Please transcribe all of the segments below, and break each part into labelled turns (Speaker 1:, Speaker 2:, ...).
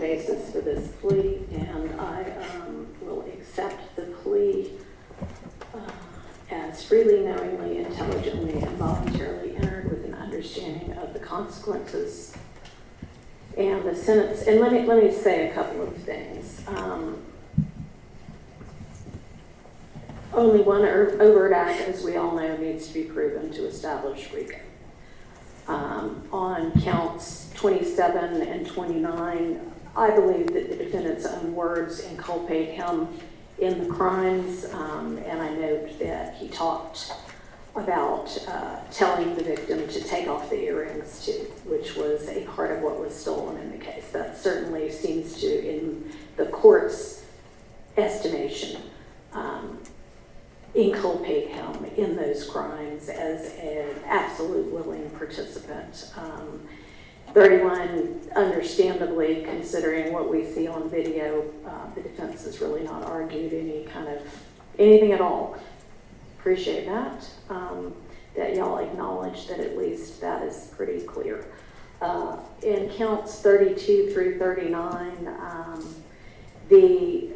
Speaker 1: basis for this plea, and I will accept the plea as freely, knowingly, intelligently, and voluntarily entered with an understanding of the consequences and the sentence. And let me say a couple of things. Only one overt act, as we all know, needs to be proven to establish RICO. On counts 27 and 29, I believe that the defendant's own words inculpate him in the crimes, and I note that he talked about telling the victim to take off the earrings too, which was a part of what was stolen in the case. That certainly seems to, in the court's estimation, inculpate him in those crimes as an absolute willing participant. 31, understandably, considering what we see on video, the defense has really not argued anything at all. Appreciate that, that y'all acknowledge that at least that is pretty clear. In counts 32 through 39, the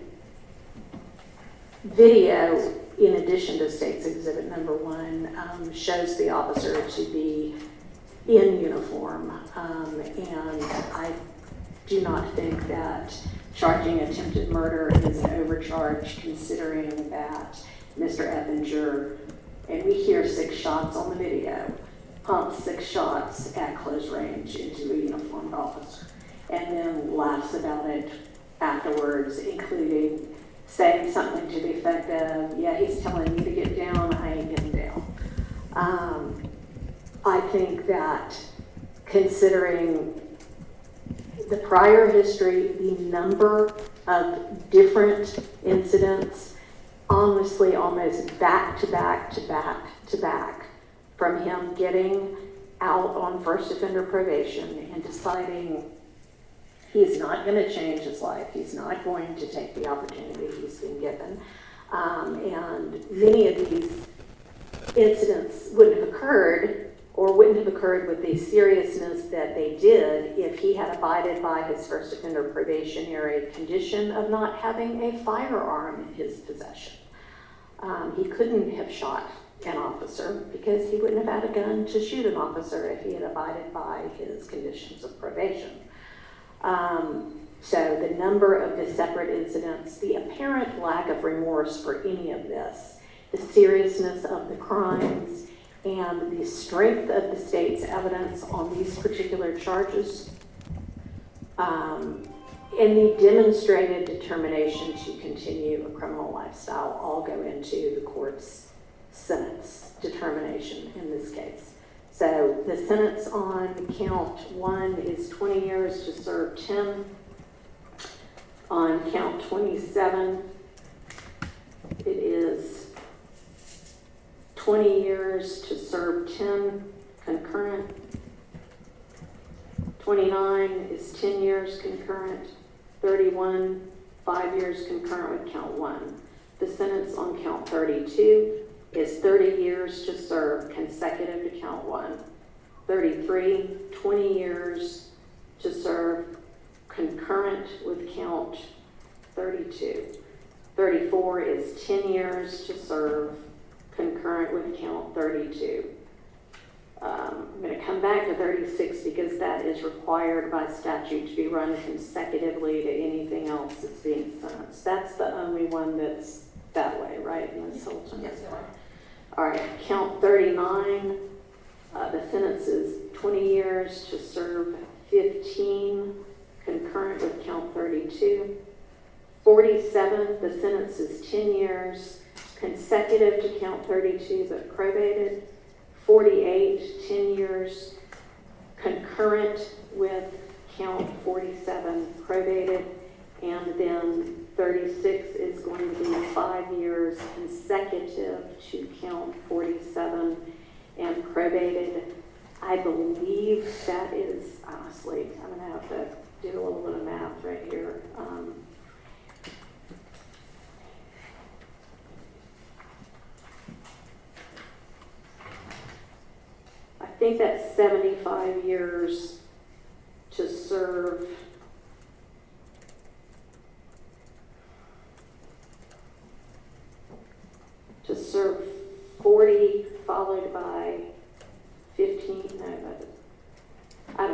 Speaker 1: video, in addition to State's Exhibit Number 1, shows the officer to be in uniform, and I do not think that charging attempted murder is an overcharge, considering that Mr. Eppinger, and we hear 6 shots on the video, pumps 6 shots at close range into a uniformed officer, and then laughs about it afterwards, including saying something to the effect of, yeah, he's telling me to get down, I ain't getting down. I think that considering the prior history, the number of different incidents, honestly, almost back to back to back to back, from him getting out on first offender probation and deciding he's not going to change his life, he's not going to take the opportunity he's been given. And many of these incidents wouldn't have occurred, or wouldn't have occurred with the seriousness that they did, if he had abided by his first offender probationary condition of not having a firearm in his possession. He couldn't have shot an officer because he wouldn't have had a gun to shoot an officer if he had abided by his conditions of probation. So the number of the separate incidents, the apparent lack of remorse for any of this, the seriousness of the crimes, and the strength of the state's evidence on these particular charges, and the demonstrated determination to continue a criminal lifestyle all go into the court's sentence determination in this case. So the sentence on count 1 is 20 years to serve 10. On count 27, it is 20 years to serve 10 concurrent. 29 is 10 years concurrent. 31, 5 years concurrent with count 1. The sentence on count 32 is 30 years to serve consecutive to count 1. 33, 20 years to serve concurrent with count 32. 34 is 10 years to serve concurrent with count 32. I'm going to come back to 36 because that is required by statute to be run consecutively to anything else that's being sentenced. That's the only one that's that way, right, Ms. Fulton?
Speaker 2: Yes, ma'am.
Speaker 1: All right, count 39, the sentence is 20 years to serve 15, concurrent with count 32. 47, the sentence is 10 years, consecutive to count 32, but probated. 48, 10 years, concurrent with count 47, probated. And then 36 is going to be 5 years consecutive to count 47 and probated. I believe that is, honestly, I'm going to have to do a little bit of math right here. I think that's 75 years to serve 40 followed by 15, no, I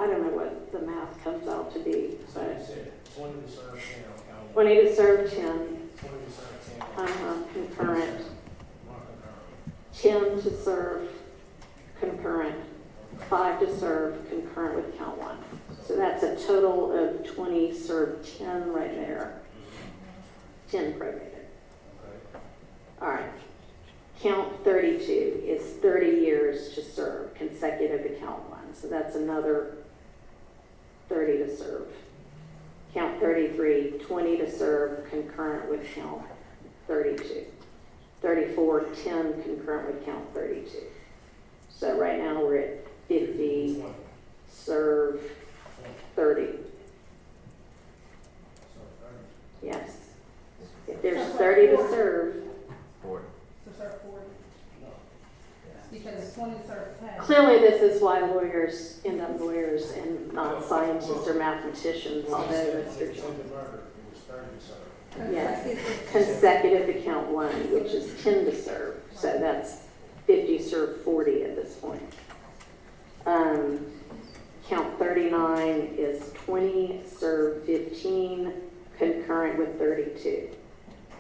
Speaker 1: don't know what the math comes out to be,
Speaker 2: So you
Speaker 1: but
Speaker 2: said 20 to serve 10 on count 1.
Speaker 1: 20 to serve 10,
Speaker 2: 20 to serve 10 on
Speaker 1: concurrent,
Speaker 2: one concurrent.
Speaker 1: 10 to serve concurrent, 5 to serve concurrent with count 1. So that's a total of 20 served 10 right there. 10 probated.
Speaker 2: Okay.
Speaker 1: All right. Count 32 is 30 years to serve consecutive to count 1. So that's another 30 to serve. Count 33, 20 to serve concurrent with count 32. 34, 10 concurrent with count 32. So right now we're at 50, serve 30. Yes. If there's 30 to serve,
Speaker 3: 40.
Speaker 4: To serve 40. Because it's 20 to serve 10.
Speaker 1: clearly this is why lawyers end up lawyers and not scientists or mathematicians, although that's their job.
Speaker 2: Murder, it was 30 to serve.
Speaker 1: Yes, consecutive to count 1, which is 10 to serve. So that's 50 serve 40 at this point. Count 39 is 20 serve 15 concurrent with 32.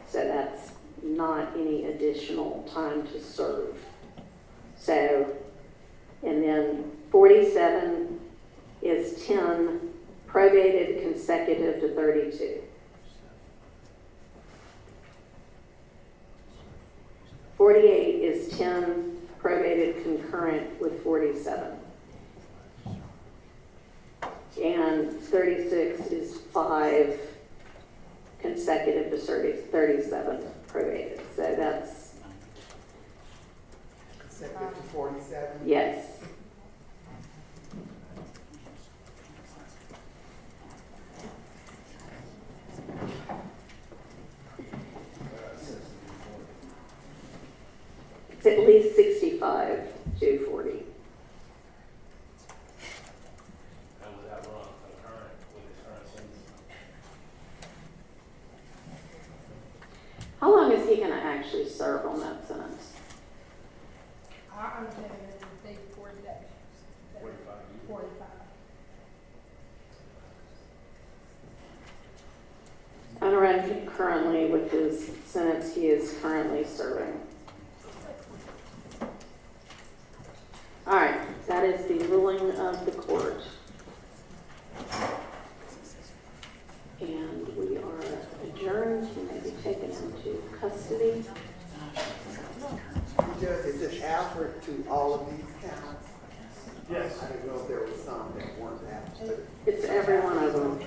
Speaker 1: So that's not any additional time to serve. So, and then 47 is 10 probated consecutive to 32. 48 is 10 probated concurrent with 47. And 36 is 5 consecutive to 37 probated. So that's,
Speaker 5: Consecutive to 47?
Speaker 1: yes. It's at least 65 to 40.
Speaker 2: And was that run concurrent with his current sentence?
Speaker 1: How long is he going to actually serve on that sentence?
Speaker 4: Our understanding is they 40 days.
Speaker 2: 45 years.
Speaker 4: 45.
Speaker 1: I'm running currently with his sentence he is currently serving. All right, that is the ruling of the court. And we are adjourned. He may be taken into custody.
Speaker 5: Judge, is it Alfred to all of these counts?
Speaker 2: Yes.
Speaker 5: I didn't know if there was some that weren't Alfred.
Speaker 1: It's every one of them.